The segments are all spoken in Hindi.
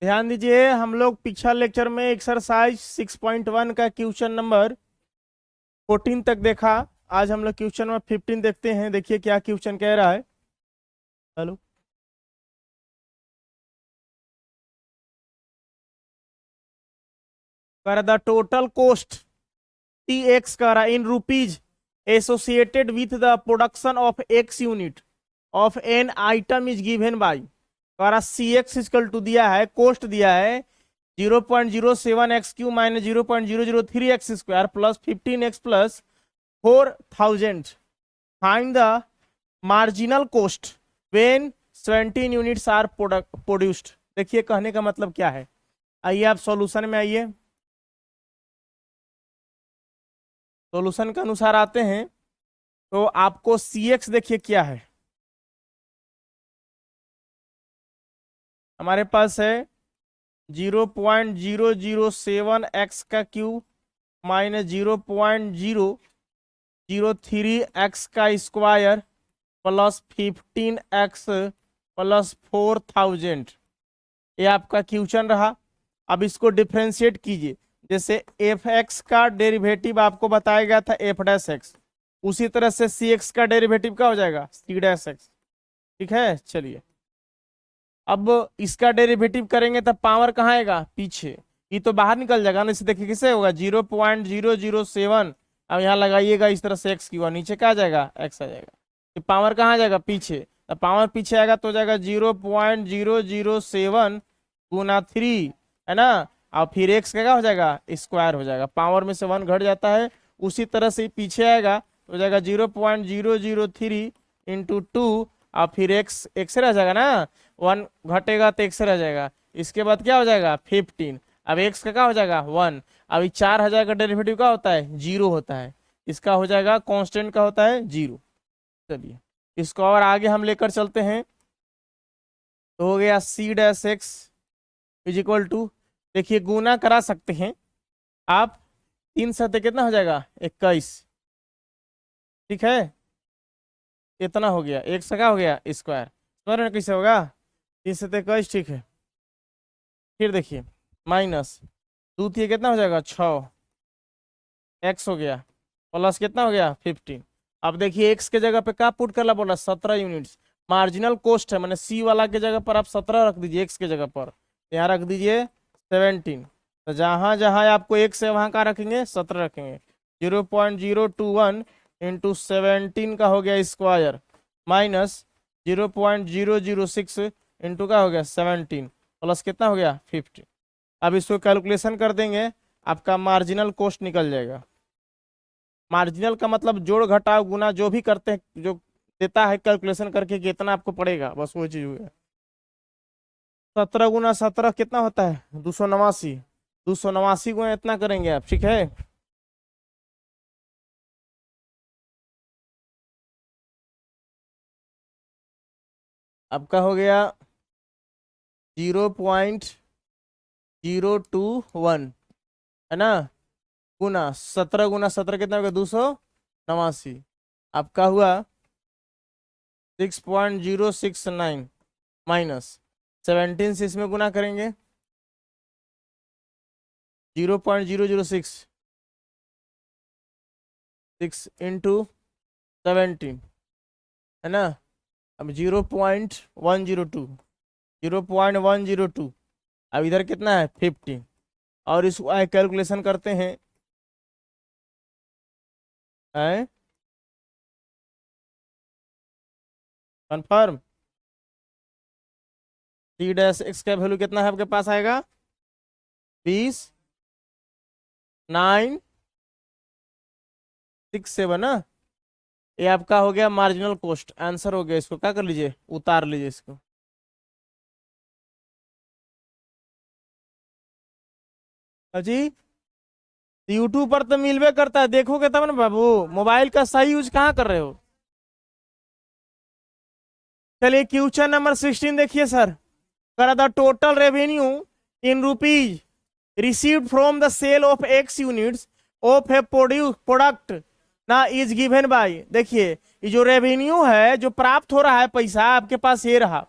ध्यान दीजिए, हम लोग पिछले लेक्चर में एक्सरसाइज 6.1 का क्वेश्चन नंबर 14 तक देखा। आज हम लोग क्वेश्चन नंबर 15 देखते हैं। देखिए क्या क्वेश्चन कह रहा है। हेलो, कर the total cost T X कर in rupees associated with the production of X unit of an item is given by. कर सी एक्स इजकल टू दिया है, कोस्ट दिया है 0.07 x³ minus 0.003 x² plus 15 x plus 4000। Find the marginal cost when 17 units are produced. देखिए कहने का मतलब क्या है। आइए आप सॉल्यूशन में आइए, सॉल्यूशन के अनुसार आते हैं। तो आपको सी एक्स देखिए क्या है, हमारे पास है 0.007 x का क्यूब माइनस 0.003 x का स्क्वायर प्लस 15 x प्लस 4000। ये आपका क्वेश्चन रहा। अब इसको डिफ्रेंशिएट कीजिए। जैसे एफ एक्स का डेरिवेटिव आपको बताया गया था एफ डैश एक्स, उसी तरह से सी एक्स का डेरिवेटिव क्या हो जाएगा, सी डैश एक्स। ठीक है, चलिए अब इसका डेरिवेटिव करेंगे तब पावर कहाँ आएगा, पीछे। ये तो बाहर निकल जाएगा ना, इसे देखिए किससे होगा 0.007। अब यहाँ लगाइएगा इस तरह से एक्स की हुआ, नीचे क्या आ जाएगा, एक्स आ जाएगा। तो पावर कहाँ आ जाएगा, पीछे। तो पावर पीछे आएगा तो हो जाएगा 0.007 गुना 3, है ना। और फिर एक्स का क्या हो जाएगा, स्क्वायर हो जाएगा। पावर में से 1 घट जाता है। उसी तरह से पीछे आएगा तो हो जाएगा 0.003 इंटू 2 और फिर एक्स एक्स रह जाएगा ना, 1 घटेगा तो एक्स रह जाएगा। इसके बाद क्या हो जाएगा 15। अब एक्स का क्या हो जाएगा 1। अभी 4000 का डेरिवेटिव क्या होता है, 0 होता है। इसका हो जाएगा कांस्टेंट का होता है 0। चलिए इसको और आगे हम लेकर चलते हैं। तो हो गया c dash x is equal to, देखिए गुना करा सकते हैं आप। 3 सतह कितना हो जाएगा 21। ठीक है, इतना हो गया, एक सका हो गया स्क्वायर। स्क्वायर में कैसे होगा, 3 सतह 21। ठीक है, फिर देखिए माइनस 2 थी कितना हो जाएगा 6 एक्स हो गया प्लस कितना हो गया 15। अब देखिए एक्स के जगह पे क्या पुट करना बोला, 17 यूनिट्स। मार्जिनल कोस्ट है, मैंने सी वाला के जगह पर आप 17 रख दीजिए, एक्स के जगह पर यहाँ रख दीजिए 17। तो जहां जहां आपको एक से वहां का रखेंगे 17 रखेंगे। 0.021 इंटू 17 का हो गया स्क्वायर माइनस 0.006 इंटू का हो गया 17 प्लस कितना हो गया 50। अब इसको कैलकुलेशन कर देंगे, आपका मार्जिनल कोस्ट निकल जाएगा। मार्जिनल का मतलब जोड़ घटाव गुना जो भी करते हैं, जो देता है कैलकुलेशन करके कितना आपको पड़ेगा, बस वो चीज हुआ। 17 गुना 17 कितना होता है 289। 289 गुना इतना करेंगे आप, ठीक है। आपका हो गया 0.021, है ना, गुना 17 गुना 17 कितना हो गया 289। आपका हुआ 6.069 माइनस 17 से इसमें गुना करेंगे 0.006 6 इंटू 17, है ना। अब 0.102 0.102। अब इधर कितना है 15। और इसको कैलकुलेशन करते हैं, कंफर्म। टी डैश एक्स का वैल्यू कितना है आपके पास आएगा 20,967 ना। ये आपका हो गया मार्जिनल कॉस्ट, आंसर हो गया। इसको क्या कर लीजिए, उतार लीजिए इसको। अजी यूट्यूब पर तो मिलवे करता है, देखोगे तब ना बाबू। मोबाइल का सही यूज कहाँ कर रहे हो। चलिए क्वेश्चन नंबर 16 देखिए सर। कर the total revenue in rupees received from the sale of x units of a product ना इज गिवन बाय। देखिए ये जो रेवेन्यू है, जो प्राप्त हो रहा है पैसा आपके पास, ये रहा।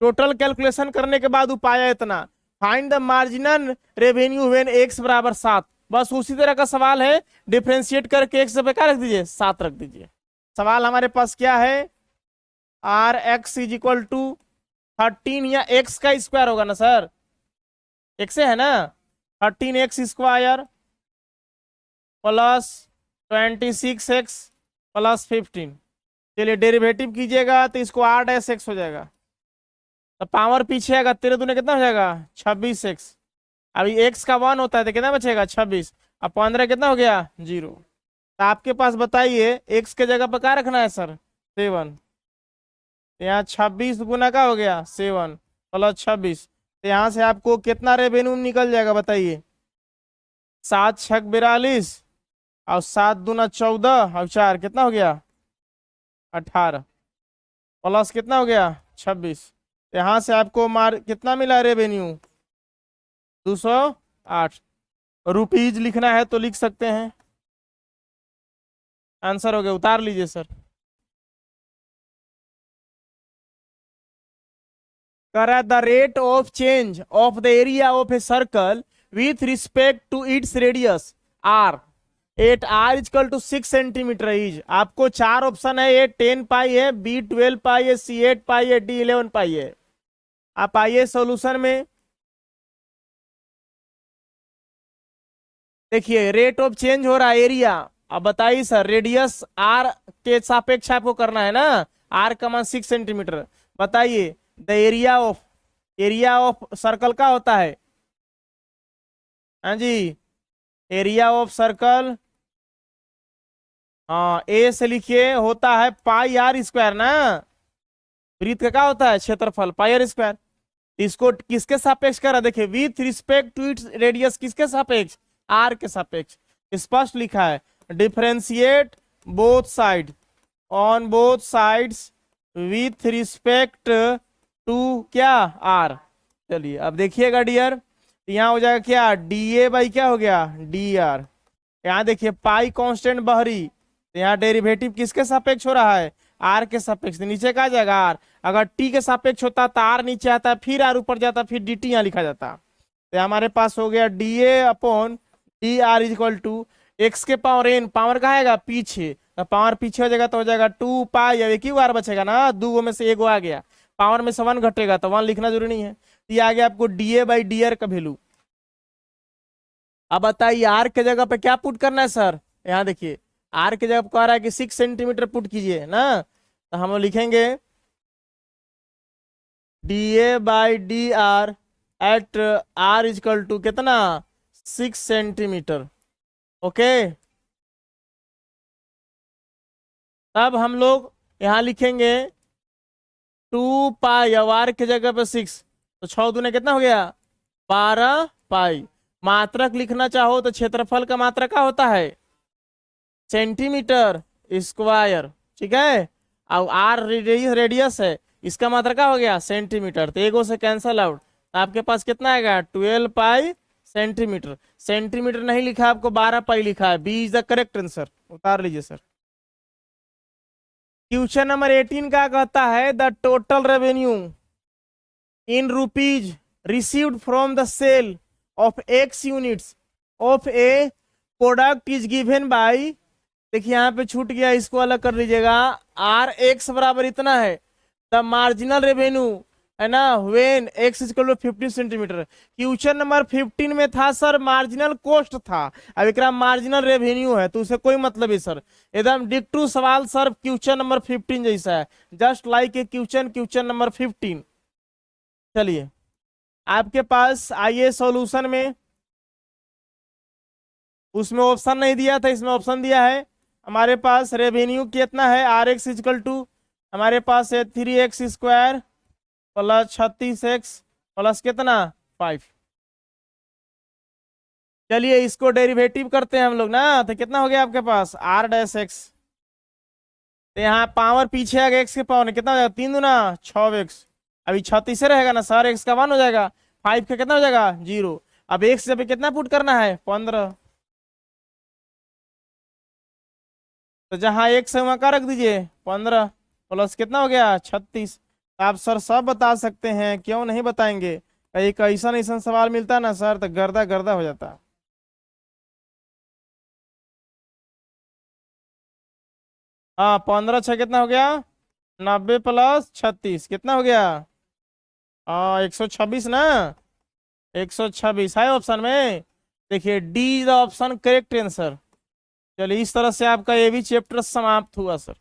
टोटल कैलकुलेशन करने के बाद उपाय इतना, find the marginal revenue when x बराबर 7। बस उसी तरह का सवाल है, डिफ्रेंशिएट करके एक्स पे क्या रख दीजिए, 7 रख दीजिए। सवाल हमारे पास क्या है, r x is equal to 13 या एक्स का स्क्वायर होगा ना सर, एक्स है ना, 13x² प्लस 26x प्लस 15। चलिए डेरिवेटिव कीजिएगा तो इसको r' हो जाएगा, तो पावर पीछे आएगा, 13 दूने कितना हो जाएगा 26x। अभी x का 1 होता है तो कितना बचेगा 26, अब 15 कितना हो गया 0। तो आपके पास बताइए x के जगह पर क्या रखना है सर, 7। यहाँ 26 गुना का हो गया 7 प्लस 26, तो यहाँ से आपको कितना रेवेन्यू निकल जाएगा बताइए, 7 छक 42 और 7 दूना 14 और 4 कितना हो गया 18 प्लस कितना हो गया 26। यहाँ से आपको मार कितना मिला रेवेन्यू 208 रुपीज। लिखना है तो लिख सकते हैं, आंसर हो गया, उतार लीजिए सर। करा the rate of change of the area of a circle with respect to its radius r at r equal to 6 centimetre is. आपको 4 ऑप्शन है, ए 10 पाई है, बी 12 पाई है, सी 8 पाई है, डी 11 पाई है। आप आइए सॉल्यूशन में, देखिए रेट ऑफ चेंज हो रहा है एरिया। अब बताइए सर, रेडियस आर के सापेक्ष आपको करना है ना, आर का मान 6 सेंटीमीटर। बताइए द एरिया ऑफ सर्कल का होता है, हाँ जी, एरिया ऑफ सर्कल, हाँ ए से लिखिए, होता है पाई आर स्क्वायर ना, वृत्त का क्या होता है क्षेत्रफल पाई आर स्क्वायर। इसको किसके सापेक्ष करा, देखिए with respect to its radius, किसके सापेक्ष आर के सापेक्ष। स्पष्ट लिखा है, differentiate both side on both sides with respect to क्या आर। चलिए अब देखिएगा डियर, यहाँ हो जाएगा क्या डी ए बाई क्या हो गया डी आर। यहाँ देखिए पाई कांस्टेंट बहरी, तो यहाँ डेरिवेटिव किसके सापेक्ष हो रहा है आर के सापेक्ष, नीचे का जाएगा आर। अगर टी के सापेक्ष होता तो आर नीचे आता, फिर आर ऊपर जाता, फिर डी टी यहाँ लिखा जाता। तो हमारे पास हो गया D A upon D R is equal to X के पावर एन, पावर का आएगा पीछे, तो पावर पीछे हो जाएगा तो हो जाएगा 2 पाई, अब एक ही बार बचेगा ना, दो में से एक आ गया, पावर में से 1 घटेगा तो 1 लिखना जरूरी नहीं है। तो ये आ गया आपको D A by D are का वैल्यू। अब बताइए आर के जगह पे क्या पुट करना है सर, यहाँ देखिए आर के जगह पे कह रहा है कि 6 सेंटीमीटर पुट कीजिए ना, तो हम लिखेंगे D A by D R at R is equal to कितना 6 सेंटीमीटर। ओके, तब हम लोग यहाँ लिखेंगे 2 पाई, अब आर के जगह पे 6, तो 6 दूने कितना हो गया 12 पाई। मात्रक लिखना चाहो तो क्षेत्रफल का मात्रक क्या होता है सेंटीमीटर स्क्वायर, ठीक है, और आर रेडियस है, इसका मात्रक क्या हो गया सेंटीमीटर, तो एगो से कैंसल आउट, तो आपके पास कितना आएगा 12 पाई सेंटीमीटर। सेंटीमीटर नहीं लिखा आपको 12 पाई लिखा है, B is the correct answer, उतार लीजिए सर। क्वेश्चन नंबर 18 का कहता है the total revenue in rupees received from the sale of x units of a product is given by, देखिए यहाँ पे छूट गया, इसको अलग कर लीजिएगा, आर एक्स बराबर इतना है, द मार्जिनल रेवेन्यू है ना when X equal to 15 centimetre. Question number 15 में था सर मार्जिनल कॉस्ट था, अब एक मार्जिनल रेवेन्यू है, तो उसे कोई मतलब है सर, एकदम डिक्टू सवाल सर क्वेश्चन नंबर 15 जैसा है, just like a question number 15। चलिए आपके पास आइए सॉल्यूशन में, उसमें ऑप्शन नहीं दिया था, इसमें ऑप्शन दिया है। हमारे पास रेवेन्यू कितना है आर एक्स इजकल टू, हमारे पास है 3x² प्लस 36x प्लस कितना 5। चलिए इसको डेरिवेटिव करते हैं हम लोग ना, तो कितना हो गया आपके पास r'(x), तो यहाँ पावर पीछे आ गया x के पावर में, कितना हो जाएगा 3 दूना 6x, अभी 36 से रहेगा ना सर, x का 1 हो जाएगा, 5 का कितना हो जाएगा 0। अब x जब कितना पुट करना है 15, तो जहां x है वहां का रख दीजिए 15 प्लस कितना हो गया 36, आप सर सब बता सकते हैं, क्यों नहीं बताएंगे। एक ऐसा ऐसा सवाल मिलता ना सर तो गर्दा गर्दा हो जाता। हाँ 15 6 कितना हो गया? 90 + 36 कितना हो गया? हाँ 126 ना। 126 है ऑप्शन में। देखिए D is the option correct answer. चलिए इस तरह से आपका ये भी चैप्टर समाप्त हुआ सर।